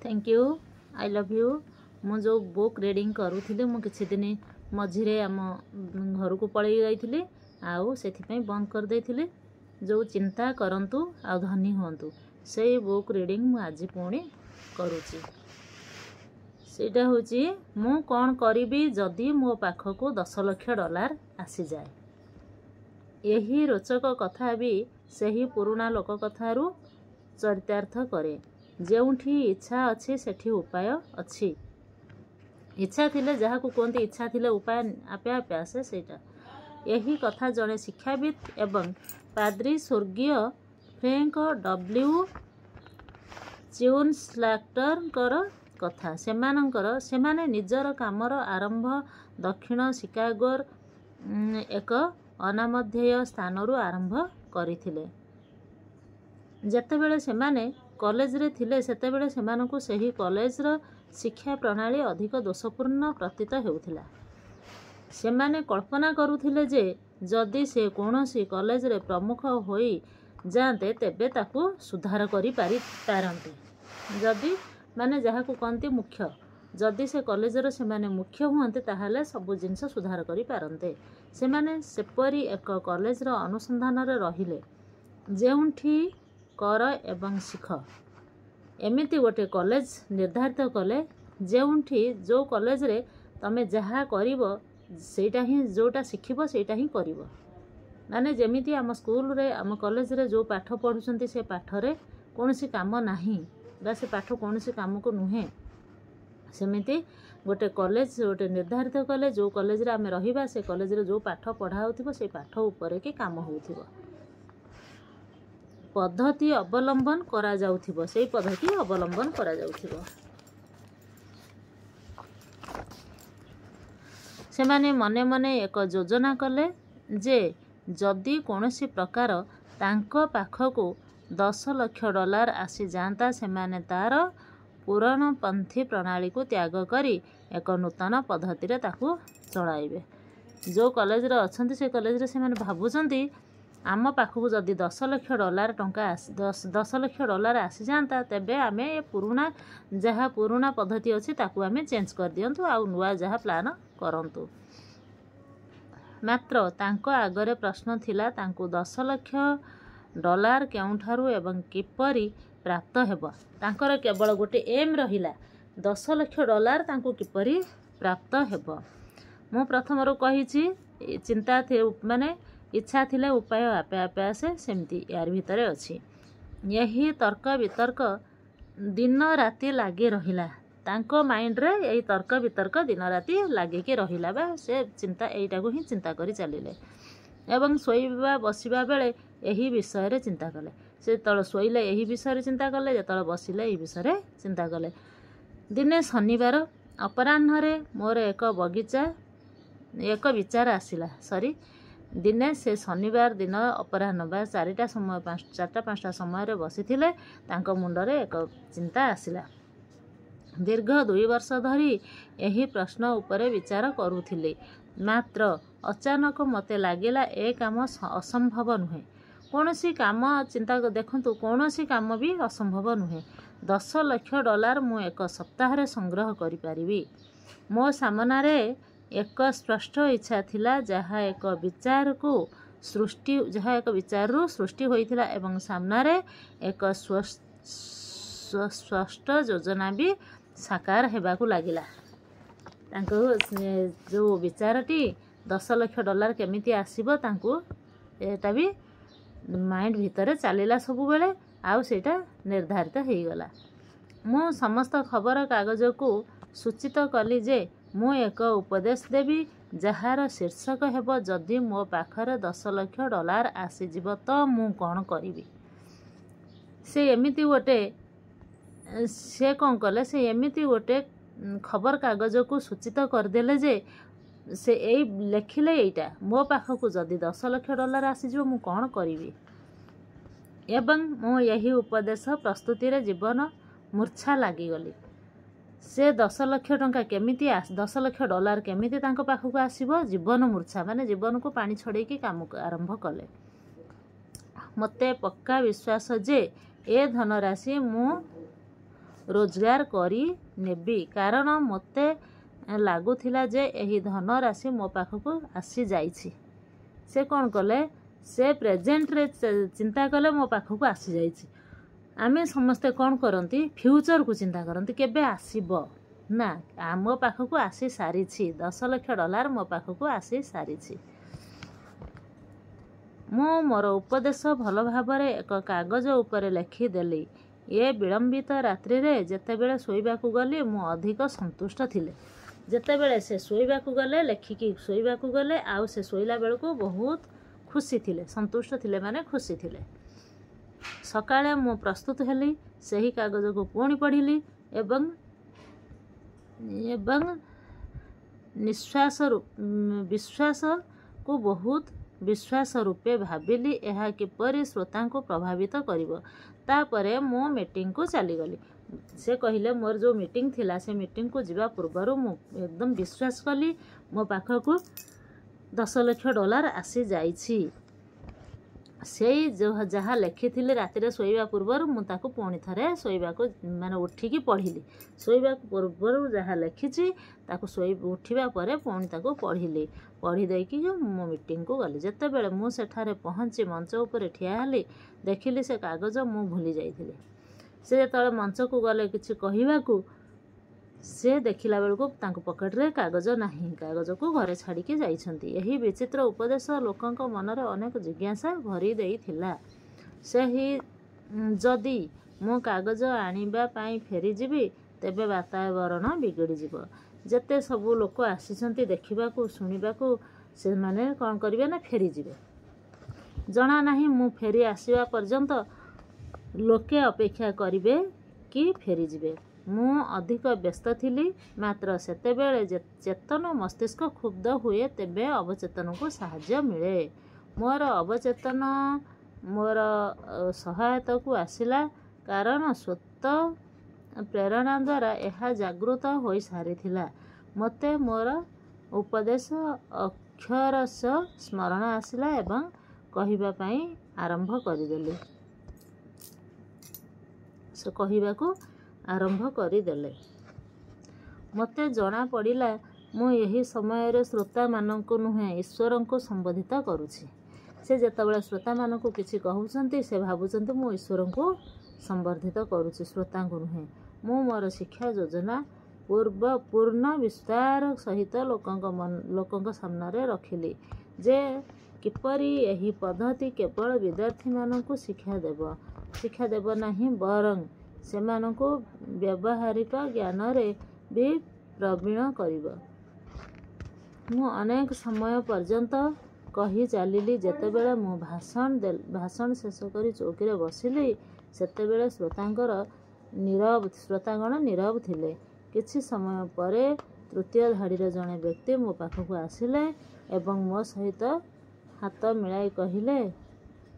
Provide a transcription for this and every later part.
Thank you I love you. मु जो book reading करूली मु किछि दिन मझिरे आम घर को पलि जाइली आउ से बंद कर देइथिली। जो चिंता करंतु आ धनी हुंतु से बुक रीडिंग मु आज पुणी करूची। सेटा होची मु कौन करिबी जदि मो पाखको 10 लाख डॉलर आसी जाए। यही रोचक कथा भी सही पुराना लोक कथारू चरितार्थ करे। जेउठी इच्छा अच्छी सेठी उपाय अच्छी। इच्छा थिले जहाँ को कहते इच्छा थिले उपाय आपे आपे आसे सेटा। यही कथा जड़े शिक्षाविद एवं पाद्री स्वर्गीय फ्रैंक डब्ल्यू च्यूनस्लाटर कथा। सेमाने निजर कामर आरंभ दक्षिण शिकागोर एक अनामधेय स्थानरू आरंभ करथिले। जेतेबेले सेमाने कॉलेज रे थिले सेतेबेले सेमानकु सही कॉलेज रो शिक्षा प्रणाली अधिक दोषपूर्ण प्रतीत हेउथिला। सेमाने कल्पना करुथिले जे जदि से कोनोसी कॉलेज रे प्रमुख होई जाते तेबे ताकू सुधार करि पारंते। जदि माने जहाँ को कहते मुख्य जदि से कॉलेज रो सेमाने मुख्य हुंते ताहाले सब जिनस सुधार करि पारंते। सेमाने सेपरी एक कॉलेज रो अनुसंधान रे रहिले जेउठी कर एवं शिख एमिति गोटे कॉलेज निर्धारित कले जेउठी जो कॉलेज रे तमे जहाँ करिवो सेटा ही जोटा शिखिबो सेटा ही करिवो। माने जेमिति आम स्कूल रे आम कॉलेज रे जो पाठ पढुचंती से पाठ रे कोनोसी काम नाही बा से पाठ कोनोसी काम को नुहे। सेमिति गोटे कॉलेज गोटे निर्धारित कले जो कॉलेज रे आमे रहिबा से कॉलेज रे जो पाठ पढ़ा होथिबो से पाठ ऊपर के काम होथिबो। पद्धति अवलंबन करा जाउथिबो सेही पद्धति अवलंबन करा जाउथिबो। सेमाने मने मने एक योजना कले जे जदि कोनोसी प्रकार तांको पाखको 10 लाख डॉलर आसी जानता सेमाने तार पुराण पंथी प्रणाली को त्याग करी एक नूतन पद्धति रे ताकू चलाइबे। जो कॉलेज रे अछंती से कॉलेज रे सेमाने भाबुचंती आम पाखक जदि 10 लाख डॉलर टंका 10 लाख डॉलर आसी जानता तेबे आमे पुराना जहाँ पुराना पद्धति अच्छी ताकू आमे चेंज कर दियंतु आ नुआ जहाँ प्लान करंतु। मात्र तांको आगरे प्रश्न थिला तांको 10 लाख डॉलर केउठारु एवं किपरि प्राप्त हेबो। तांकर केवल गोटे एम रहिला 10 लाख डॉलर तांको किपरि प्राप्त हेबो। मु प्रथम रो कहिछि चिंता थे माने इच्छा थिले उपाय आपे आपे आसे सेमती यार भितरे अछि। यही तर्क वितर्क दिन राति लागे रहिला तांको माइंड रे यही तर्क वितर्क दिन राति लागे के रहिला बा से चिंता एइटा को ही चिंता करी चलिले एवं सोइबा बसिबा बेले यही विषय रे चिंता कले। से तळ सोइले यही विषय रे चिंता कले जतळ बसिले यही विषय रे चिंता कले। दिने शनिवार अपराह्न रे मोर एक विचार आसिला दिने से शनिवार दिन अपराह्न बा 4टा समय 4टा-5टा समय बसी थिले तांको मुंडरे एक चिंता आसिला। दीर्घ 2 वर्ष धरी यही प्रश्न उपरे विचार करूथिले मात्र अचानक मते लागिला ए काम असंभव नुहे। कोनोसी काम चिंता देखंतु कोनोसी काम भी असंभव नुहे। 10 लाख डॉलर मु एक सप्ताह रे संग्रह करि पारिबी। मो सामना रे एक स्पष्ट इच्छा थिला जहाँ एक विचार रु सृष्टि होइथिला एवं सामना रे एक स्पष्ट योजना भी साकार हेबाकू लागिला। तांको जो विचारटी 10 लाख डॉलर केमिति आसीबो तांको एटा भी माइंड भितरे चलिला सब बेले आउ सेटा निर्धारित हेई गला। मु समस्त खबर कागज को सूचित कली जे मु एक उपदेश देवी जहार शीर्षक हेबो जदि मो पाखरे 10 लाख डॉलर आसी जिवो तो मु कौन करिवि। से एमिति गोटे से कौन कले से एमिति गोटे खबर कागज को सूचित करदेले जे से एई लेखिले एइटा मो पाखको जदि 10 लाख डॉलर आसी जिवो मु कौन करिवि एवं मु यही उपदेश प्रस्तुति रे जीवन मूर्छा लागी गली। से 10 लाख टंका केमिति 10 लाख डॉलर केमिति तांको पाखको आसीबो जीवन मूर्छा माने जीवन को पानी छड़ेकी काम आरंभ कले। मते पक्का विश्वास जे ए धनराशि मु ରୋଜଗାର କରି ନେବି, କାରଣ ମୋତେ ଲାଗୁଥିଲା ଯେ ଏହି ଧନରାଶି ମୋ ପାଖକୁ ଆସିଯାଇଛି। ସେ କ'ଣ କଲେ, ସେ ପ୍ରେଜେଣ୍ଟରେ ଚିନ୍ତା କଲେ ମୋ ପାଖକୁ ଆସିଯାଇଛି। ଆମେ ସମସ୍ତେ କ'ଣ କରନ୍ତି, ଫ୍ୟୁଚରକୁ ଚିନ୍ତା କରନ୍ତି, କେବେ ଆସିବ ନା, ମୋ ପାଖକୁ ଆସି ସାରିଛି, $10,00,000 ମୋ ପାଖକୁ ଆସି ସାରିଛି। ମୁଁ ମୋର ଉପଦେଶ ଭଲ ଭାବରେ ଏକ କାଗଜ ଉପରେ ଲେଖିଦେଲି। ଏ ବିଳମ୍ବିତ ରାତ୍ରିରେ ଯେତେବେଳେ ଶୋଇବାକୁ ଗଲି ମୁଁ ଅଧିକ ସନ୍ତୁଷ୍ଟ ଥିଲେ। ଯେତେବେଳେ ସେ ଶୋଇବାକୁ ଗଲେ, ଲେଖିକି ଶୋଇବାକୁ ଗଲେ, ଆଉ ସେ ଶୋଇଲା ବେଳକୁ ବହୁତ ଖୁସି ଥିଲେ, ସନ୍ତୁଷ୍ଟ ଥିଲେ ମାନେ ଖୁସି ଥିଲେ। ସକାଳେ ମୁଁ ପ୍ରସ୍ତୁତ ହେଲି, ସେହି କାଗଜକୁ ପୁଣି ପଢ଼ିଲି ଏବଂ ବିଶ୍ୱାସକୁ ବହୁତ ବିଶ୍ୱାସ ରୂପେ ଭାବିଲି ଏହା କିପରି ଶ୍ରୋତାଙ୍କୁ ପ୍ରଭାବିତ କରିବ। ତାପରେ ମୁଁ ମିଟିଂକୁ ଚାଲିଗଲି। ସେ କହିଲେ ମୋର ଯେଉଁ ମିଟିଂ ଥିଲା ସେ ମିଟିଂକୁ ଯିବା ପୂର୍ବରୁ ମୁଁ ଏକଦମ ବିଶ୍ୱାସ କଲି ମୋ ପାଖକୁ $10,00,000 ଆସିଯାଇଛି। ସେଇ ଯାହା ଲେଖିଥିଲି ରାତିରେ ଶୋଇବା ପୂର୍ବରୁ ମୁଁ ତାକୁ ପୁଣି ଥରେ ଶୋଇବାକୁ ମାନେ ଉଠିକି ପଢ଼ିଲି। ଶୋଇବାକୁ ପୂର୍ବରୁ ଯାହା ଲେଖିଛି ତାକୁ ଉଠିବା ପରେ ପୁଣି ତାକୁ ପଢ଼ିଲି। ପଢ଼ି ଦେଇକି ମୁଁ ମିଟିଂକୁ ଗଲି। ଯେତେବେଳେ ମୁଁ ସେଠାରେ ପହଞ୍ଚି ମଞ୍ଚ ଉପରେ ଠିଆ ହେଲି, ଦେଖିଲି ସେ କାଗଜ ମୁଁ ଭୁଲି ଯାଇଥିଲି। ସେ ଯେତେବେଳେ ମଞ୍ଚକୁ ଗଲେ କିଛି କହିବାକୁ, ସେ ଦେଖିଲା ବେଳକୁ ତାଙ୍କ ପକେଟରେ କାଗଜ ନାହିଁ, କାଗଜକୁ ଘରେ ଛାଡ଼ିକି ଯାଇଛନ୍ତି। ଏହି ବିଚିତ୍ର ଉପଦେଶ ଲୋକଙ୍କ ମନରେ ଅନେକ ଜିଜ୍ଞାସା ଭରି ଦେଇଥିଲା। ଯଦି ମୁଁ କାଗଜ ଆଣିବା ପାଇଁ ଫେରିଯିବି ତେବେ ବାତାବରଣ ବିଗିଡ଼ିଯିବ। ଯେତେ ସବୁ ଲୋକ ଆସିଛନ୍ତି ଦେଖିବାକୁ ଶୁଣିବାକୁ, ସେମାନେ କ'ଣ କରିବେ ନା ଫେରିଯିବେ। ଜଣା ନାହିଁ ମୁଁ ଫେରି ଆସିବା ପର୍ଯ୍ୟନ୍ତ ଲୋକେ ଅପେକ୍ଷା କରିବେ କି ଫେରିଯିବେ। ମୁଁ ଅଧିକ ବ୍ୟସ୍ତ ଥିଲି। ମାତ୍ର ସେତେବେଳେ ଚେତନ ମସ୍ତିଷ୍କ କ୍ଷୁବ୍ଧ ହୁଏ ତେବେ ଅବଚେତନକୁ ସାହାଯ୍ୟ ମିଳେ। ମୋର ଅବଚେତନ ମୋର ସହାୟତାକୁ ଆସିଲା, କାରଣ ସ୍ୱତ ପ୍ରେରଣା ଦ୍ୱାରା ଏହା ଜାଗୃତ ହୋଇସାରିଥିଲା। ମୋତେ ମୋର ଉପଦେଶ ଅକ୍ଷରଶଃ ସ୍ମରଣ ଆସିଲା ଏବଂ କହିବା ପାଇଁ ଆରମ୍ଭ କରିଦେଲି। ସେ କହିବାକୁ ଆରମ୍ଭ କରିଦେଲେ। ମୋତେ ଜଣାପଡ଼ିଲା ମୁଁ ଏହି ସମୟରେ ଶ୍ରୋତାମାନଙ୍କୁ ନୁହେଁ ଈଶ୍ୱରଙ୍କୁ ସମ୍ବୋଧିତ କରୁଛି। ସେ ଯେତେବେଳେ ଶ୍ରୋତାମାନଙ୍କୁ କିଛି କହୁଛନ୍ତି ସେ ଭାବୁଛନ୍ତି ମୁଁ ଈଶ୍ୱରଙ୍କୁ ସମ୍ବୋଧିତ କରୁଛି, ଶ୍ରୋତାଙ୍କୁ ନୁହେଁ। ମୁଁ ମୋର ଶିକ୍ଷା ଯୋଜନା ପୂର୍ଣ୍ଣ ବିସ୍ତାର ସହିତ ଲୋକଙ୍କ ସାମ୍ନାରେ ରଖିଲି ଯେ କିପରି ଏହି ପଦ୍ଧତି କେବଳ ବିଦ୍ୟାର୍ଥୀମାନଙ୍କୁ ଶିକ୍ଷା ଦେବ ନାହିଁ, ବରଂ ସେମାନଙ୍କୁ ବ୍ୟବହାରିକ ଜ୍ଞାନରେ ବି ପ୍ରବୀଣ କରିବ। ମୁଁ ଅନେକ ସମୟ ପର୍ଯ୍ୟନ୍ତ କହି ଚାଲିଲି। ଯେତେବେଳେ ମୁଁ ଭାଷଣ ଶେଷ କରି ଚୌକିରେ ବସିଲି ସେତେବେଳେ ଶ୍ରୋତାଗଣ ନୀରବ ଥିଲେ। କିଛି ସମୟ ପରେ ତୃତୀୟ ଧାଡ଼ିର ଜଣେ ବ୍ୟକ୍ତି ମୋ ପାଖକୁ ଆସିଲେ ଏବଂ ମୋ ସହିତ ହାତ ମିଳାଇ କହିଲେ,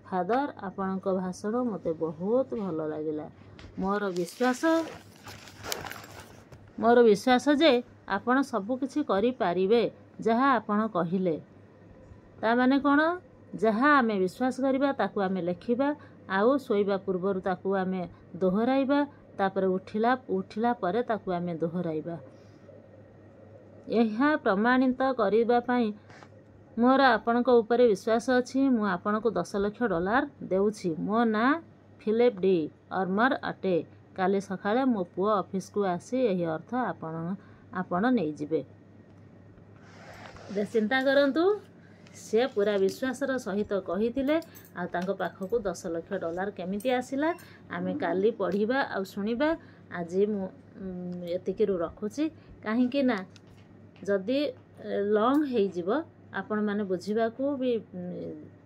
ଫାଦର, ଆପଣଙ୍କ ଭାଷଣ ମୋତେ ବହୁତ ଭଲ ଲାଗିଲା। ମୋର ବିଶ୍ୱାସ ଯେ ଆପଣ ସବୁ କିଛି କରିପାରିବେ ଯାହା ଆପଣ କହିଲେ। ତା ମାନେ କ'ଣ? ଯାହା ଆମେ ବିଶ୍ୱାସ କରିବା ତାକୁ ଆମେ ଲେଖିବା, ଆଉ ଶୋଇବା ପୂର୍ବରୁ ତାକୁ ଆମେ ଦୋହରାଇବା, ତାପରେ ଉଠିଲା ପରେ ତାକୁ ଆମେ ଦୋହରାଇବା। ଏହା ପ୍ରମାଣିତ କରିବା ପାଇଁ ମୋର ଆପଣଙ୍କ ଉପରେ ବିଶ୍ୱାସ ଅଛି। ମୁଁ ଆପଣଙ୍କୁ $10,00,000 ଦେଉଛି। ମୋ ନାଁ ଫିଲିପ ଡି ଅର୍ମର ଅଟେ। କାଲି ସକାଳେ ମୋ ପୁଅ ଅଫିସକୁ ଆସି ଏହି ଅର୍ଥ ଆପଣ ନେଇଯିବେ। ଚିନ୍ତା କରନ୍ତୁ, ସେ ପୁରା ବିଶ୍ୱାସର ସହିତ କହିଥିଲେ, ଆଉ ତାଙ୍କ ପାଖକୁ $10,00,000 କେମିତି ଆସିଲା ଆମେ କାଲି ପଢ଼ିବା ଆଉ ଶୁଣିବା। ଆଜି ମୁଁ ଏତିକିରୁ ରଖୁଛି, କାହିଁକି ନା ଯଦି ଲଙ୍ଗ୍ ହେଇଯିବ ଆପଣମାନେ ବୁଝିବାକୁ ବି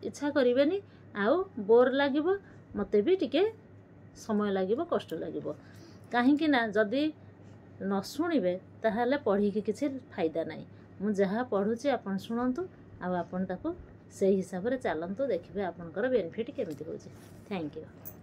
ଇଚ୍ଛା କରିବେନି, ଆଉ ବୋର୍ ଲାଗିବ, ମୋତେ ବି ଟିକେ ସମୟ ଲାଗିବ, କଷ୍ଟ ଲାଗିବ। କାହିଁକି ନା ଯଦି ନ ଶୁଣିବେ ତାହେଲେ ପଢ଼ିକି କିଛି ଫାଇଦା ନାହିଁ। ମୁଁ ଯାହା ପଢ଼ୁଛି ଆପଣ ଶୁଣନ୍ତୁ, ଆଉ ଆପଣ ତାକୁ ସେଇ ହିସାବରେ ଚାଲନ୍ତୁ, ଦେଖିବେ ଆପଣଙ୍କର ବେନିଫିଟ୍ କେମିତି ହେଉଛି। Thank you.